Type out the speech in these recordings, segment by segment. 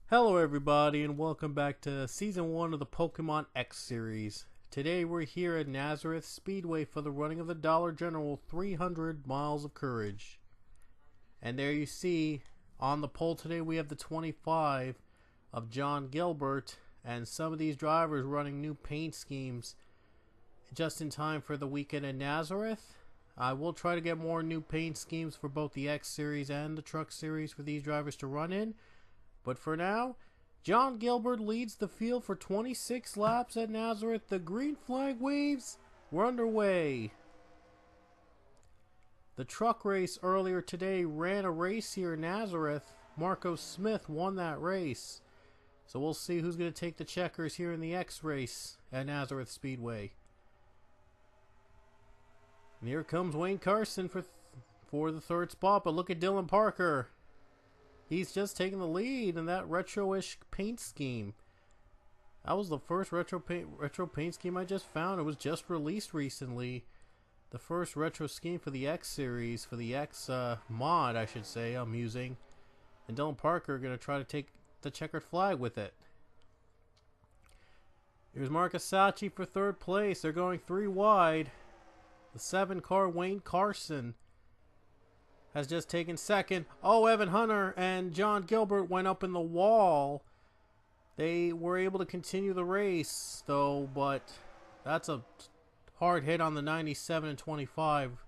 Hello everybody and welcome back to Season 1 of the Pokemon X series. Today we're here at Nazareth Speedway for the running of the Dollar General 300 Miles of Courage. And there you see, on the pole today we have the 25 of John Gilbert, and some of these drivers running new paint schemes just in time for the weekend in Nazareth. I will try to get more new paint schemes for both the X series and the Truck series for these drivers to run in. But for now, John Gilbert leads the field for 26 laps at Nazareth. The green flag waves. We're underway. The truck race earlier today ran a race here in Nazareth. Marco Smith won that race. So we'll see who's going to take the checkers here in the X race at Nazareth Speedway. And here comes Wayne Carson for the third spot. But look at Dylan Parker. He's just taking the lead in that retro-ish paint scheme. That was the first retro paint scheme I just found. It was just released recently. The first retro scheme for the X series, for the X mod, I should say, I'm using. And Dylan Parker are going to try to take the checkered flag with it. Here's Marcus Sacchi for third place. They're going 3 wide. The 7-car Wayne Carson has just taken second. Oh, Evan Hunter and John Gilbert went up in the wall. They were able to continue the race, though, but that's a hard hit on the 97 and 25.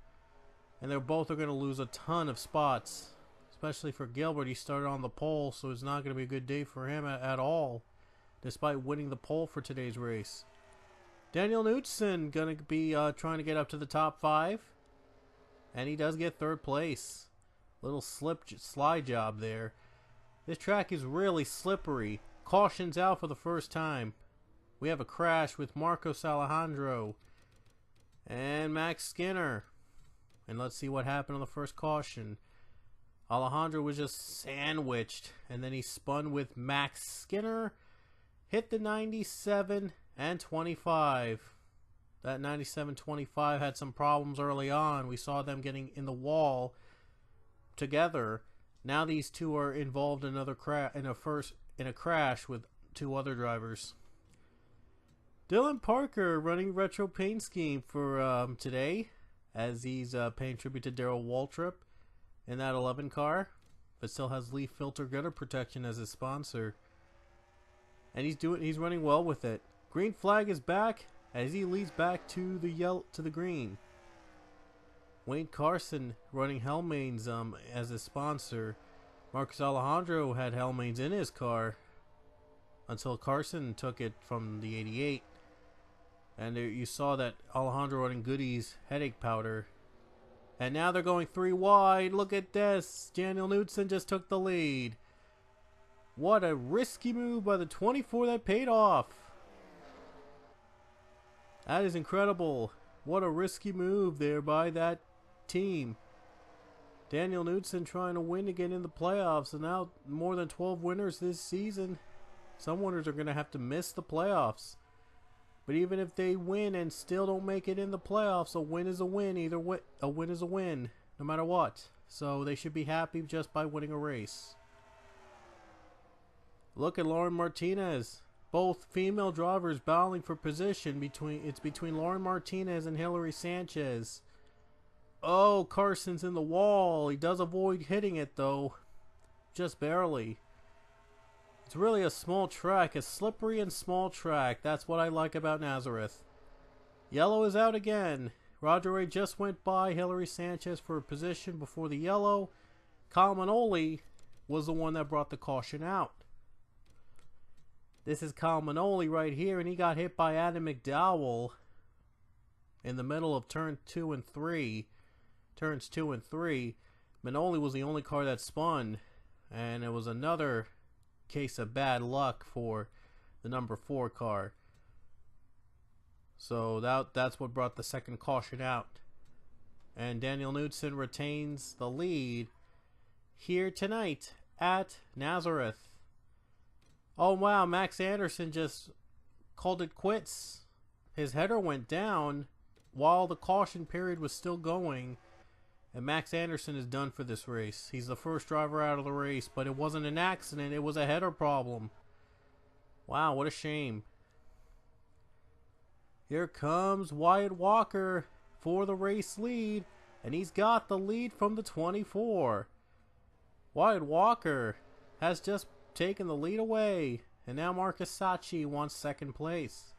And they're both going to lose a ton of spots, especially for Gilbert. He started on the pole, so it's not going to be a good day for him at all, despite winning the pole for today's race. Daniel Knudsen going to be trying to get up to the top 5. And he does get third place. Little slide job there. This track is really slippery. Caution's out for the first time. We have a crash with Marcos Alejandro and Max Skinner. And let's see what happened on the first caution. Alejandro was just sandwiched, and then he spun with Max Skinner. Hit the 97 and 25. That 97-25 had some problems early on. We saw them getting in the wall together. Now these two are involved in another in a crash with 2 other drivers. Dylan Parker running retro paint scheme for today, as he's paying tribute to Darrell Waltrip in that 11 car, but still has leaf filter gutter protection as his sponsor. And he's running well with it. Green flag is back as he leads back to the green. Wayne Carson running Hellmane's as his sponsor. Marcos Alejandro had Hellmane's in his car until Carson took it from the 88. And there you saw that Alejandro running Goody's headache powder. And now they're going 3 wide. Look at this. Daniel Knudsen just took the lead. What a risky move by the 24 that paid off. That is incredible. What a risky move there by that team. Daniel Knudsen trying to win to get in the playoffs, and now more than 12 winners this season. Some winners are going to have to miss the playoffs. But even if they win and still don't make it in the playoffs, a win is a win. Either way, a win is a win, no matter what. So they should be happy just by winning a race. Look at Lauren Martinez. Both female drivers battling for position between Lauren Martinez and Hillary Sanchez. Oh, Carson's in the wall. He does avoid hitting it though. Just barely. It's really a small track, a slippery and small track. That's what I like about Nazareth. Yellow is out again. Roger Ray just went by Hillary Sanchez for a position before the yellow. Kyle Manoli was the one that brought the caution out. This is Kyle Manoli right here, and he got hit by Adam McDowell in the middle of turns 2 and 3. Manoli was the only car that spun, and it was another case of bad luck for the number 4 car. So that's what brought the second caution out. And Daniel Knudsen retains the lead here tonight at Nazareth. Oh wow, Max Anderson just called it quits. His header went down while the caution period was still going. And Max Anderson is done for this race. He's the first driver out of the race, but it wasn't an accident. It was a header problem. Wow, what a shame. Here comes Wyatt Walker for the race lead, and he's got the lead from the 24. Wyatt Walker has just taken the lead away, and now Marcus Sacchi wants second place.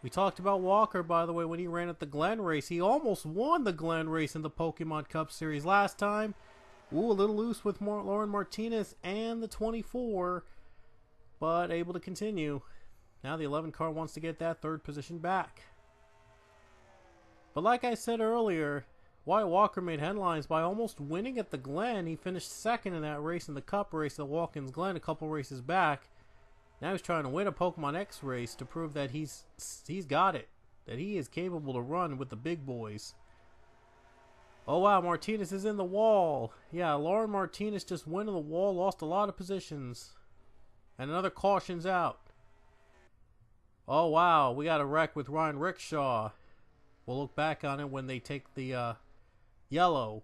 We talked about Walker, by the way, when he ran at the Glen race. He almost won the Glen race in the Pokemon Cup Series last time. Ooh, a little loose with Lauren Martinez and the 24, but able to continue. Now the 11 car wants to get that third position back. But like I said earlier, Wyatt Walker made headlines by almost winning at the Glen. He finished second in that race in the Cup race at Watkins Glen a couple races back. Now he's trying to win a Pokemon X race to prove that he's got it, that he is capable to run with the big boys. Oh wow, Martinez is in the wall. Yeah, Lauren Martinez just went in the wall, lost a lot of positions. And another caution's out. Oh wow, we got a wreck with Ryan Rickshaw. We'll look back on it when they take the yellow.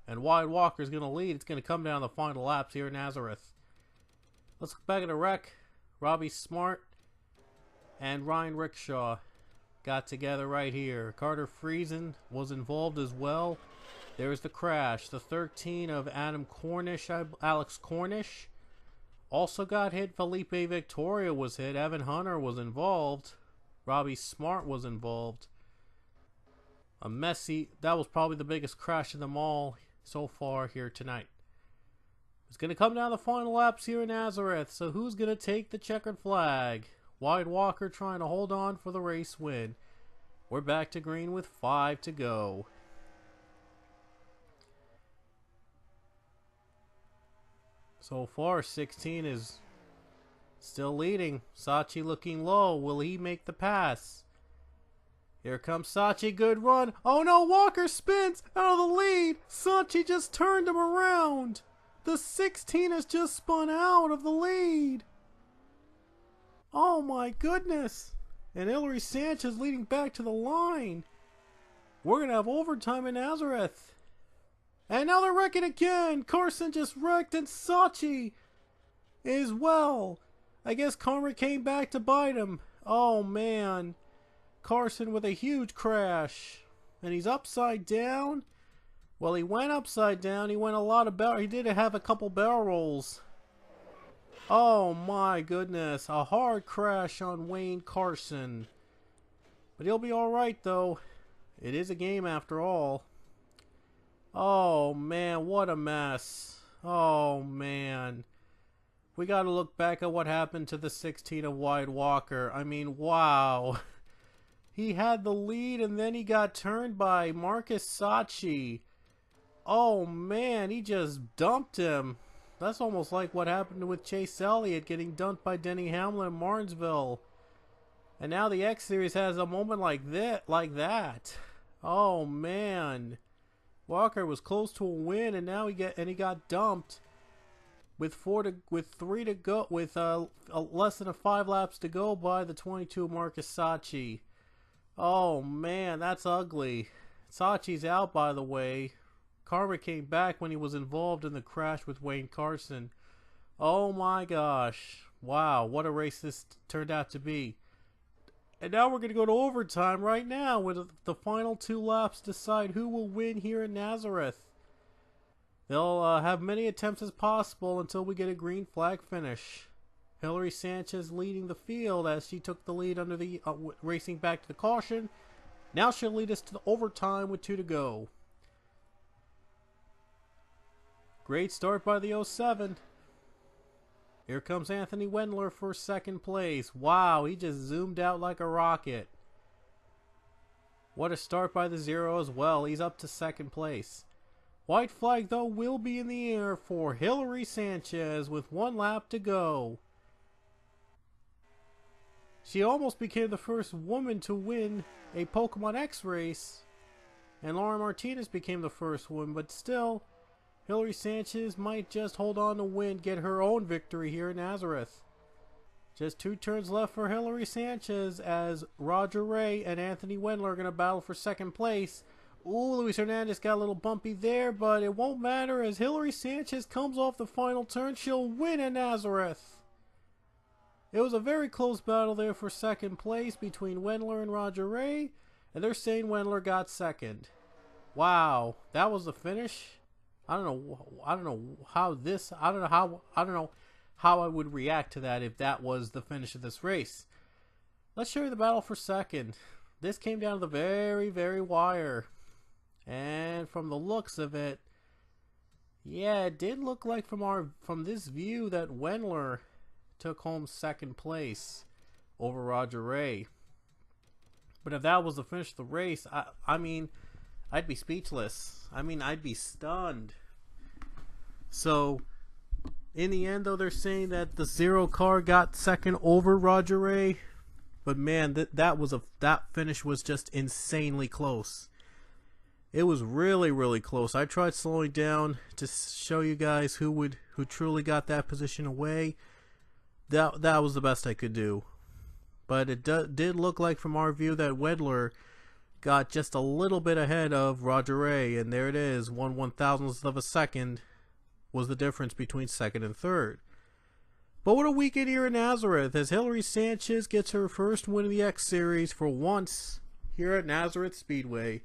And Wyatt Walker's going to lead. It's going to come down the final laps here in Nazareth. Let's look back at the wreck. Robbie Smart and Ryan Rickshaw got together right here. Carter Friesen was involved as well. There's the crash. The 13 of Alex Cornish also got hit. Felipe Victoria was hit. Evan Hunter was involved. Robbie Smart was involved. That was probably the biggest crash of them all so far here tonight. It's going to come down the final laps here in Nazareth. So who's going to take the checkered flag? Wyatt Walker trying to hold on for the race win. We're back to green with 5 to go. So far, 16 is still leading. Sacchi looking low. Will he make the pass? Here comes Sacchi. Good run. Oh no, Walker spins out of the lead. Sacchi just turned him around. The 16 has just spun out of the lead. Oh my goodness. And Hillary Sanchez leading back to the line. We're going to have overtime in Nazareth. And now they're wrecking again. Carson just wrecked and Sacchi as well. I guess karma came back to bite him. Oh man. Carson with a huge crash. And he's upside down. Well, he went upside down. He went a lot of barrel. He did have a couple barrel rolls. Oh my goodness. A hard crash on Wayne Carson. But he'll be alright though. It is a game after all. Oh man, what a mess. Oh man. We got to look back at what happened to the 16 of Wyatt Walker. I mean, wow. He had the lead and then he got turned by Marcus Sacchi. Oh man, he just dumped him. That's almost like what happened with Chase Elliott getting dumped by Denny Hamlin in Martinsville. And now the X Series has a moment like that. Oh man. Walker was close to a win and now he got dumped with less than 5 laps to go by the 22 Marcus Sacchi. Oh man, that's ugly. Sacchi's out, by the way. Karma came back when he was involved in the crash with Wayne Carson. Oh my gosh. Wow, what a race this turned out to be. And now we're going to go to overtime right now with the final 2 laps decide who will win here in Nazareth. They'll have many attempts as possible until we get a green flag finish. Hillary Sanchez leading the field as she took the lead under the racing back to the caution. Now she'll lead us to the overtime with 2 to go. Great start by the 07. Here comes Anthony Wendler for second place. Wow, he just zoomed out like a rocket. What a start by the 0 as well. He's up to second place. White flag, though, will be in the air for Hillary Sanchez with 1 lap to go. She almost became the first woman to win a Pokemon X race. And Laura Martinez became the first one, but still, Hillary Sanchez might just hold on to win, get her own victory here in Nazareth. Just 2 turns left for Hillary Sanchez as Roger Ray and Anthony Wendler are going to battle for second place. Ooh, Luis Hernandez got a little bumpy there, but it won't matter as Hillary Sanchez comes off the final turn. She'll win at Nazareth. It was a very close battle there for second place between Wendler and Roger Ray, and they're saying Wendler got second. Wow, that was the finish. I don't know how I would react to that if that was the finish of this race. Let's show you the battle for second. This came down to the very, very wire. And from the looks of it, yeah, it did look like from this view that Wendler took home second place over Roger Ray. But if that was the finish of the race, I mean, I'd be speechless. I mean, I'd be stunned. So, in the end, though, they're saying that the 0 car got second over Roger Ray. But man, that finish was just insanely close. It was really, really close. I tried slowing down to show you guys who truly got that position away. That was the best I could do. But it did look like from our view that Wendler got just a little bit ahead of Roger Ray, and there it is, 1/1000th of a second was the difference between second and third. But what a weekend here in Nazareth as Hillary Sanchez gets her first win in the X Series for once here at Nazareth Speedway.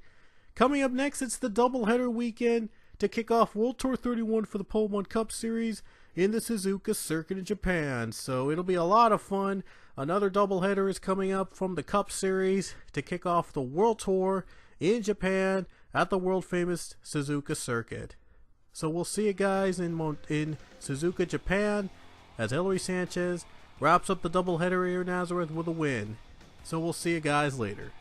Coming up next, it's the doubleheader weekend to kick off World Tour 31 for the Pole 1 Cup Series in the Suzuka circuit in Japan. So it'll be a lot of fun. Another doubleheader is coming up from the Cup Series to kick off the World Tour in Japan at the world famous Suzuka circuit. So we'll see you guys in Suzuka, Japan, as Hillary Sanchez wraps up the doubleheader here in Nazareth with a win. So we'll see you guys later.